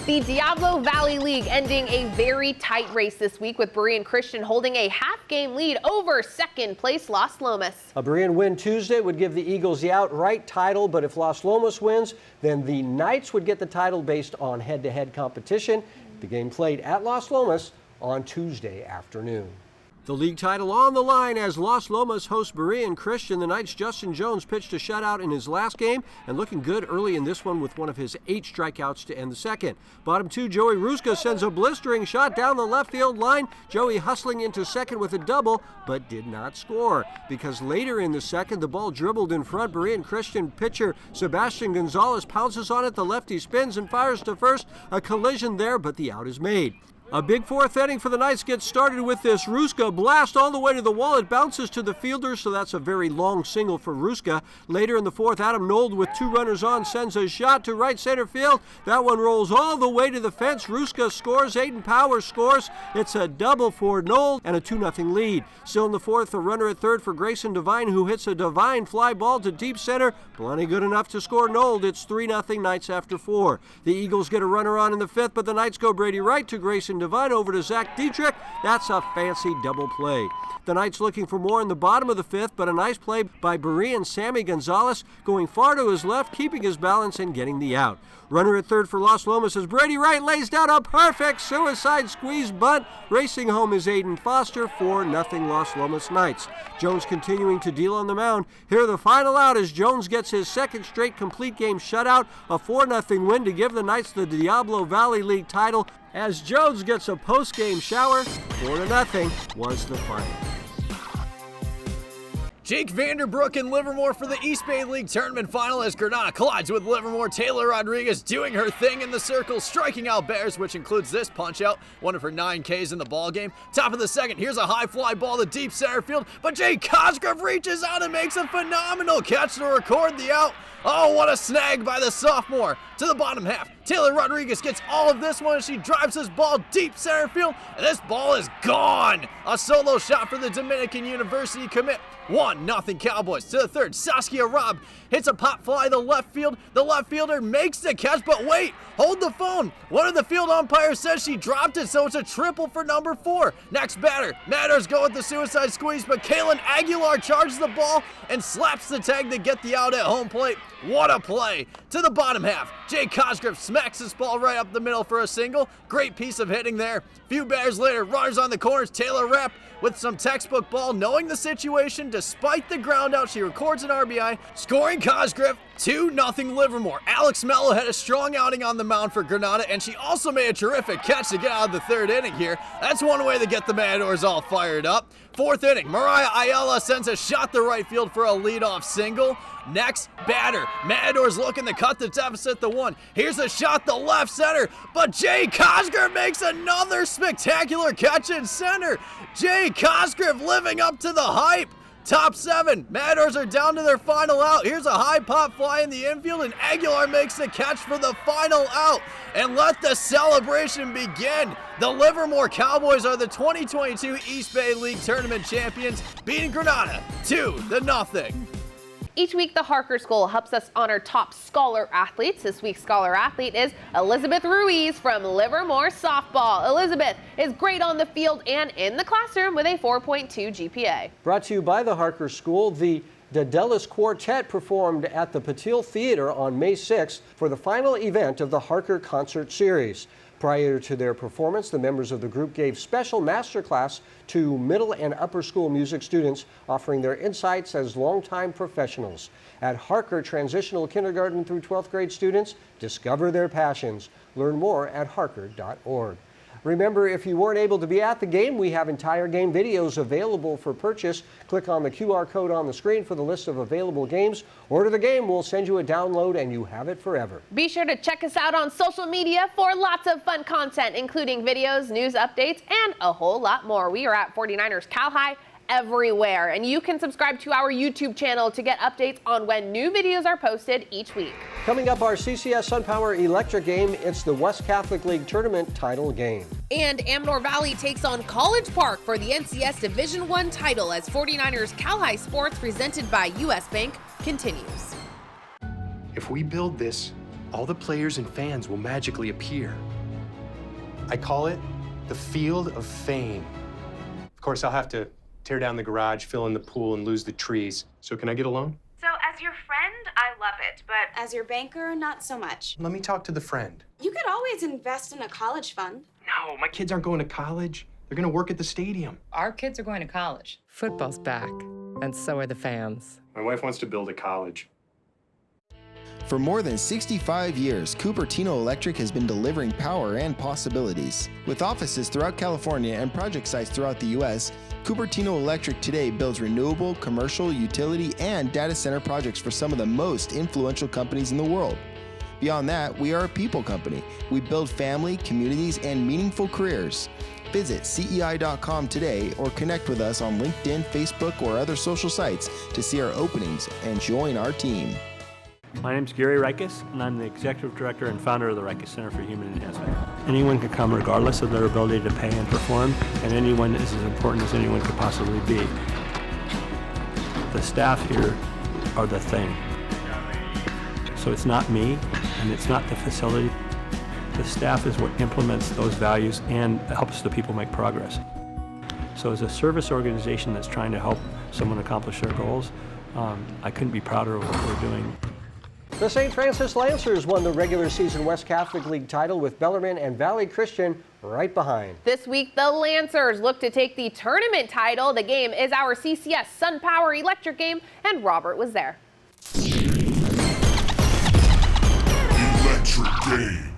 The Diablo Valley League ending a very tight race this week, with Fremont Christian holding a half-game lead over second-place Los Lomas. A Berean win Tuesday would give the Eagles the outright title, but if Los Lomas wins, then the Knights would get the title based on head-to-head competition. The game played at Los Lomas on Tuesday afternoon. The league title on the line as Los Lomas hosts Berean Christian. The Knights' Justin Jones pitched a shutout in his last game and looking good early in this one with one of his 8 strikeouts to end the second. Bottom 2, Joey Ruska sends a blistering shot down the left field line. Joey hustling into second with a double, but did not score because later in the second, the ball dribbled in front. Berean Christian pitcher Sebastian Gonzalez pounces on it. The lefty spins and fires to first. A collision there, but the out is made. A big 4th inning for the Knights gets started with this Ruska blast all the way to the wall. It bounces to the fielder, so that's a very long single for Ruska. Later in the 4th, Adam Nold with 2 runners on sends a shot to right center field. That one rolls all the way to the fence. Ruska scores. Aiden Powers scores. It's a double for Nold and a 2-0 lead. Still in the 4th, a runner at third for Grayson Devine, who hits a divine fly ball to deep center. Plenty good enough to score Nold. It's 3-0 Knights after 4. The Eagles get a runner on in the 5th, but the Knights go Brady Wright to Grayson Devine over to Zach Dietrich. That's a fancy double play. The Knights looking for more in the bottom of the 5th, but a nice play by Berean Sammy Gonzalez going far to his left, keeping his balance and getting the out. Runner at third for Los Lomas as Brady Wright lays down a perfect suicide squeeze bunt. Racing home is Aiden Foster. 4-0 Los Lomas Knights. Jones continuing to deal on the mound. Here the final out as Jones gets his 2nd straight complete game shutout. A 4-0 win to give the Knights the Diablo Valley League title as Jones gets a post-game shower. 4-0 was the final. Jake Vanderbrook and Livermore for the East Bay League Tournament Final as Granada collides with Livermore. Taylor Rodriguez doing her thing in the circle, striking out Bears, which includes this punch-out, one of her 9 Ks in the ballgame. Top of the second, here's a high fly ball to deep center field, but Jay Cosgrove reaches out and makes a phenomenal catch to record the out. Oh, what a snag by the sophomore. To the bottom half, Taylor Rodriguez gets all of this one as she drives this ball deep center field, and this ball is gone. A solo shot for the Dominican University commit. 1-0 Cowboys. To the third, Saskia Robb hits a pop fly to left field. The left fielder makes the catch, but wait, hold the phone. One of the field umpires says she dropped it, so it's a triple for number 4. Next batter, Matters go with the suicide squeeze, but Kaylin Aguilar charges the ball and slaps the tag to get the out at home plate. What a play. To the bottom half, Jay Cosgrove smacks this ball right up the middle for a single. Great piece of hitting there. Few batters later, runners on the corners, Taylor Rapp with some textbook ball, knowing the situation, despite the ground out, she records an RBI, scoring Cosgrove. 2-0 Livermore. Alex Mello had a strong outing on the mound for Granada, and she also made a terrific catch to get out of the third inning here. That's one way to get the Matadors all fired up. Fourth inning, Mariah Ayala sends a shot to right field for a leadoff single. Next batter, Matadors looking to cut the deficit to 1. Here's a shot to left center, but Jay Cosgrove makes another spectacular catch in center. Jay Cosgrove living up to the hype. Top 7, Matadors are down to their final out. Here's a high pop fly in the infield, and Aguilar makes the catch for the final out. And let the celebration begin. The Livermore Cowboys are the 2022 East Bay League Tournament champions, beating Granada 2-0. Each week, the Harker School helps us honor top scholar athletes. This week's scholar athlete is Elizabeth Ruiz from Livermore Softball. Elizabeth is great on the field and in the classroom with a 4.2 GPA. Brought to you by the Harker School, the Daedalus Quartet performed at the Patil Theater on May 6th for the final event of the Harker Concert Series. Prior to their performance, the members of the group gave special masterclass to middle and upper school music students, offering their insights as longtime professionals. At Harker, transitional kindergarten through 12th grade students discover their passions. Learn more at harker.org. Remember, if you weren't able to be at the game, we have entire game videos available for purchase. Click on the QR code on the screen for the list of available games. Order the game, we'll send you a download, and you have it forever. Be sure to check us out on social media for lots of fun content, including videos, news updates, and a whole lot more. We are at 49ers Cal High everywhere, and you can subscribe to our YouTube channel to get updates on when new videos are posted each week. Coming up, our CCS SunPower Electric game. It's the West Catholic League Tournament title game. And Amador Valley takes on College Park for the NCS Division I title as 49ers Cal High Sports, presented by US Bank, continues. If we build this, all the players and fans will magically appear. I call it the Field of Fame. Of course, I'll have to tear down the garage, fill in the pool, and lose the trees. So can I get a loan? So as your friend, I love it, but as your banker, not so much. Let me talk to the friend. You could always invest in a college fund. No, my kids aren't going to college. They're going to work at the stadium. Our kids are going to college. Football's back, and so are the fans. My wife wants to build a college. For more than 65 years, Cupertino Electric has been delivering power and possibilities. With offices throughout California and project sites throughout the U.S., Cupertino Electric today builds renewable, commercial, utility, and data center projects for some of the most influential companies in the world. Beyond that, we are a people company. We build family, communities, and meaningful careers. Visit CEI.com today or connect with us on LinkedIn, Facebook, or other social sites to see our openings and join our team. My name is Gary Rikus, and I'm the Executive Director and founder of the Rikus Center for Human Enhancement. Anyone can come regardless of their ability to pay and perform, and anyone is as important as anyone could possibly be. The staff here are the thing. So it's not me, and it's not the facility. The staff is what implements those values and helps the people make progress. So as a service organization that's trying to help someone accomplish their goals, I couldn't be prouder of what we're doing. The St. Francis Lancers won the regular season West Catholic League title with Bellarmine and Valley Christian right behind. This week, the Lancers look to take the tournament title. The game is our CCS SunPower Electric game, and Robert was there. Electric game.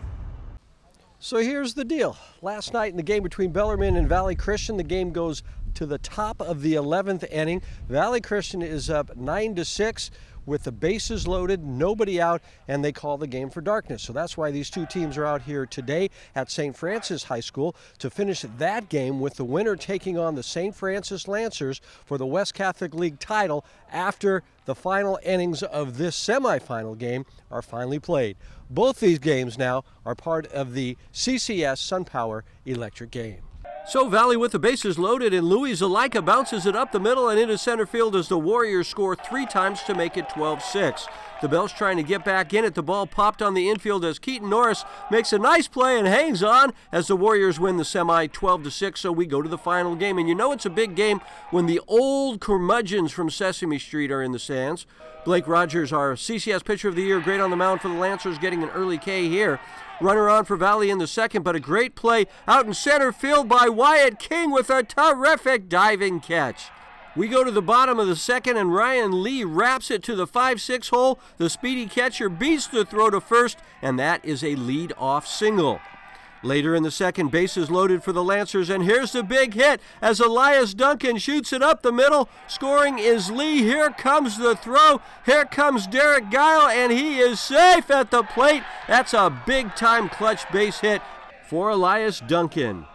So here's the deal. Last night in the game between Bellarmine and Valley Christian, the game goes to the top of the 11th inning. Valley Christian is up 9-6. with the bases loaded, nobody out, and they call the game for darkness. So that's why these two teams are out here today at St. Francis High School to finish that game, with the winner taking on the St. Francis Lancers for the West Catholic League title after the final innings of this semifinal game are finally played. Both these games now are part of the CCS SunPower Electric game. So Valley with the bases loaded, and Louis Zalaika bounces it up the middle and into center field as the Warriors score 3 times to make it 12-6. The Bells trying to get back in it. The ball popped on the infield as Keaton Norris makes a nice play and hangs on as the Warriors win the semi 12-6. So we go to the final game. And you know it's a big game when the old curmudgeons from Sesame Street are in the stands. Blake Rogers, our CCS Pitcher of the Year, great on the mound for the Lancers, getting an early K here. Runner on for Valley in the second, but a great play out in center field by Wyatt King with a terrific diving catch. We go to the bottom of the second, and Ryan Lee wraps it to the 5-6 hole. The speedy catcher beats the throw to first, and that is a lead-off single. Later in the second, bases loaded for the Lancers, and here's the big hit as Elias Duncan shoots it up the middle. Scoring is Lee. Here comes the throw. Here comes Derek Guile, and he is safe at the plate. That's a big-time clutch base hit for Elias Duncan.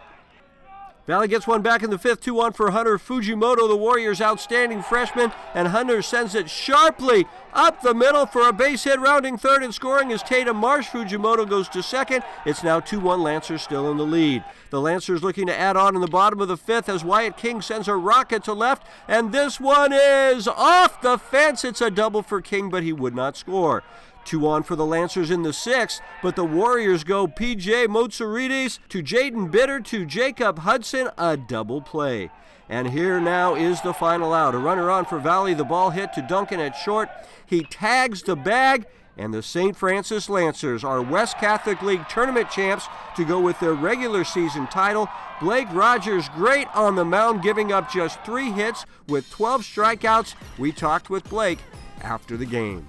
Valley gets one back in the fifth, 2-1 for Hunter Fujimoto, the Warriors' outstanding freshman, and Hunter sends it sharply up the middle for a base hit, rounding third and scoring is Tatum Marsh. Fujimoto goes to second. It's now 2-1, Lancers still in the lead. The Lancers looking to add on in the bottom of the fifth as Wyatt King sends a rocket to left, and this one is off the fence. It's a double for King, but he would not score. 2-on for the Lancers in the sixth, but the Warriors go P.J. Motsarides to Jaden Bitter to Jacob Hudson, a double play. And here now is the final out. A runner on for Valley, the ball hit to Duncan at short. He tags the bag, and the St. Francis Lancers are West Catholic League tournament champs to go with their regular season title. Blake Rogers great on the mound, giving up just 3 hits with 12 strikeouts. We talked with Blake after the game.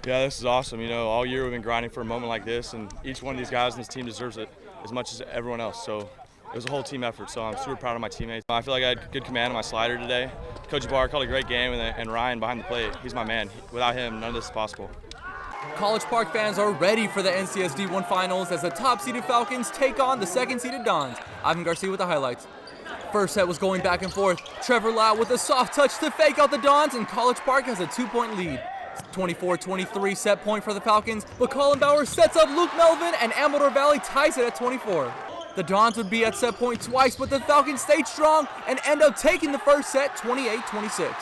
Yeah, this is awesome. You know, all year we've been grinding for a moment like this, and each one of these guys in this team deserves it as much as everyone else. So it was a whole team effort, so I'm super proud of my teammates. I feel like I had good command of my slider today. Coach Barr called a great game, and Ryan behind the plate, he's my man. Without him, none of this is possible. College Park fans are ready for the NCS D1 Finals as the top-seeded Falcons take on the second-seeded Dons. Ivan Garcia with the highlights. First set was going back and forth. Trevor Lau with a soft touch to fake out the Dons, and College Park has a 2-point lead. 24-23 set point for the Falcons, but Colin Bauer sets up Luke Melvin, and Amador Valley ties it at 24. The Dons would be at set point twice, but the Falcons stayed strong and end up taking the first set 28-26.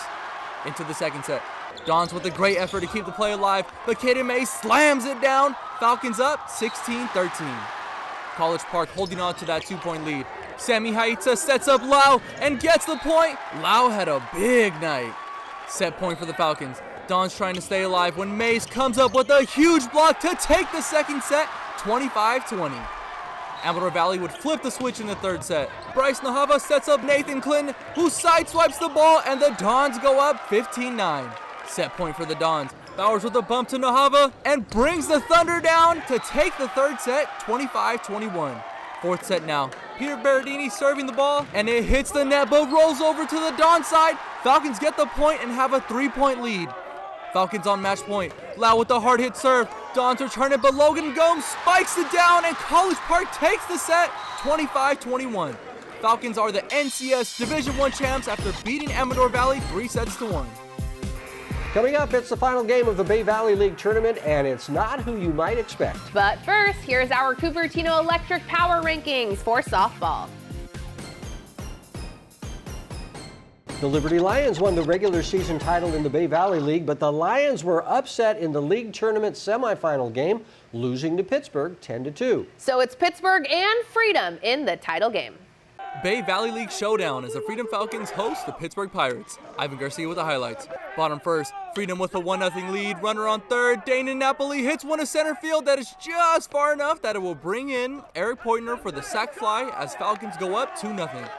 Into the second set. Dons with a great effort to keep the play alive, but Kaden May slams it down. Falcons up 16-13. College Park holding on to that 2-point lead. Sammy Haita sets up Lau and gets the point. Lau had a big night. Set point for the Falcons. Dons trying to stay alive when Mays comes up with a huge block to take the second set, 25-20. Amador Valley would flip the switch in the third set. Bryce Nahava sets up Nathan Clinton, who sideswipes the ball, and the Dons go up 15-9. Set point for the Dons. Bowers with a bump to Nahava and brings the Thunder down to take the third set, 25-21. Fourth set now. Peter Berardini serving the ball, and it hits the net but rolls over to the Don side. Falcons get the point and have a 3-point lead. Falcons on match point. Lau with the hard hit serve. Dons return it, but Logan Gomes spikes it down, and College Park takes the set, 25-21. Falcons are the NCS Division I champs after beating Amador Valley 3-1. Coming up, it's the final game of the Bay Valley League tournament, and it's not who you might expect. But first, here's our Cupertino Electric Power Rankings for softball. The Liberty Lions won the regular season title in the Bay Valley League, but the Lions were upset in the league tournament semifinal game, losing to Pittsburgh 10-2. So it's Pittsburgh and Freedom in the title game. Bay Valley League showdown as the Freedom Falcons host the Pittsburgh Pirates. Ivan Garcia with the highlights. Bottom first, Freedom with a 1-0 lead. Runner on third, Dana Napoli hits one to center field that is just far enough that it will bring in Eric Poitner for the sac fly as Falcons go up 2-0.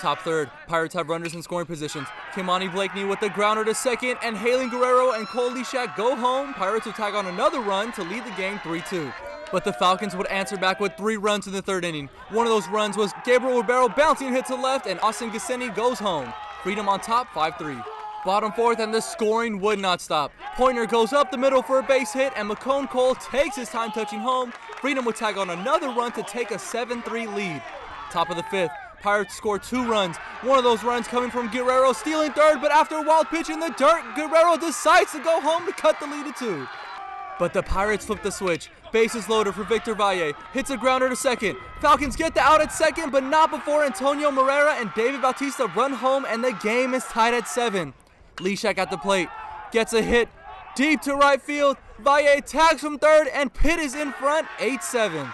Top third, Pirates have runners in scoring positions. Kimani Blakeney with the grounder to second, and Halen Guerrero and Cole Lishak go home. Pirates will tag on another run to lead the game 3-2. But the Falcons would answer back with 3 runs in the third inning. One of those runs was Gabriel Ribeiro bouncing hit to left, and Austin Gasseni goes home. Freedom on top 5-3. Bottom fourth, and the scoring would not stop. Pointer goes up the middle for a base hit, and McCone Cole takes his time touching home. Freedom would tag on another run to take a 7-3 lead. Top of the fifth, Pirates score 2 runs. One of those runs coming from Guerrero stealing third, but after a wild pitch in the dirt, Guerrero decides to go home to cut the lead to 2. But the Pirates flip the switch. Bases loaded for Victor Valle. Hits a grounder to second. Falcons get the out at second, but not before Antonio Morera and David Bautista run home, and the game is tied at 7. Leshak at the plate. Gets a hit deep to right field. Valle tags from third, and Pitt is in front, 8-7.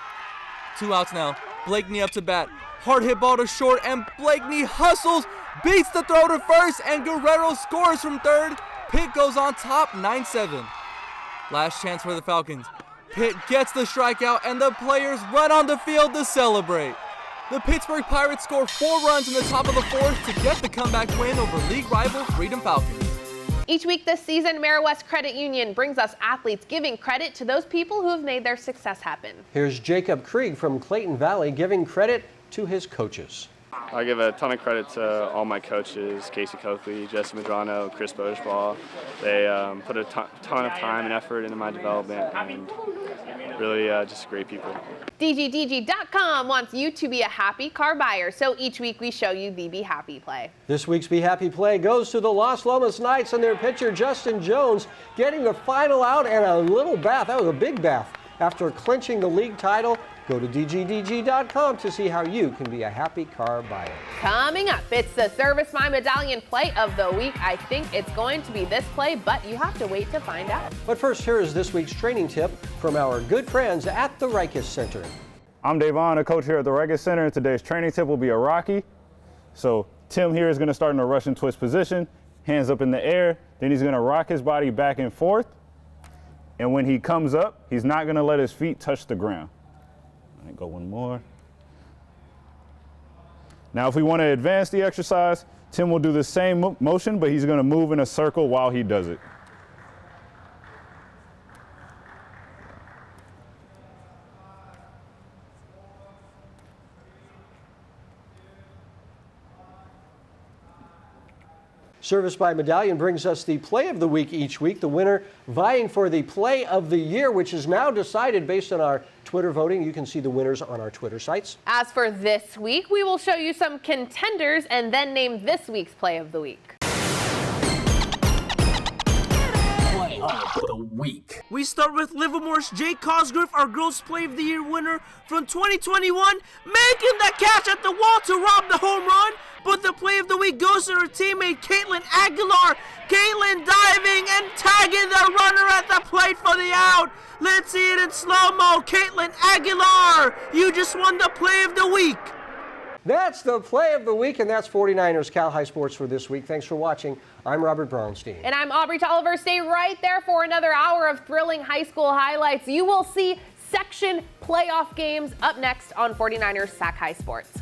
2 outs now. Blakeney up to bat. Hard hit ball to short, and Blakeney hustles, beats the throw to first, and Guerrero scores from third. Pitt goes on top, 9-7. Last chance for the Falcons. Pitt gets the strikeout, and the players run on the field to celebrate. The Pittsburgh Pirates score 4 runs in the top of the fourth to get the comeback win over league rival Freedom Falcons. Each week this season, AmeriWest Credit Union brings us athletes giving credit to those people who have made their success happen. Here's Jacob Krieg from Clayton Valley giving credit to his coaches. I give a ton of credit to all my coaches, Casey Coakley, Jesse Medrano, Chris Boschball. They put a ton of time and effort into my development, and really just great people. DGDG.com wants you to be a happy car buyer, so each week we show you the Be Happy play. This week's Be Happy play goes to the Los Lomas Knights and their pitcher Justin Jones getting the final out and a little bath. That was a big bath. After clinching the league title, go to DGDG.com to see how you can be a happy car buyer. Coming up, it's the Service My Medallion play of the week. I think it's going to be this play, but you have to wait to find out. But first, here is this week's training tip from our good friends at the Rikus Center. I'm Davon, a coach here at the Rikus Center, and today's training tip will be a Rocky. So Tim here is going to start in a Russian twist position, hands up in the air, then he's going to rock his body back and forth. And when he comes up, he's not going to let his feet touch the ground. All right, go one more. Now, if we want to advance the exercise, Tim will do the same motion, but he's going to move in a circle while he does it. Service by Medallion brings us the play of the week each week. The winner vying for the play of the year, which is now decided based on our Twitter voting. You can see the winners on our Twitter sites. As for this week, we will show you some contenders and then name this week's play of the week. Play of the week. We start with Livermore's Jake Cosgrove, our Girls Play of the Year winner from 2021, making the catch at the wall to rob the home run. But the play of the week goes to her teammate Caitlin Aguilar. Caitlin diving and tagging the runner at the plate for the out. Let's see it in slow-mo. Caitlin Aguilar, you just won the play of the week. That's the play of the week, and that's 49ers Cal High Sports for this week. Thanks for watching. I'm Robert Brownstein. And I'm Aubrey Tolliver. Stay right there for another hour of thrilling high school highlights. You will see section playoff games up next on 49ers Sac High Sports.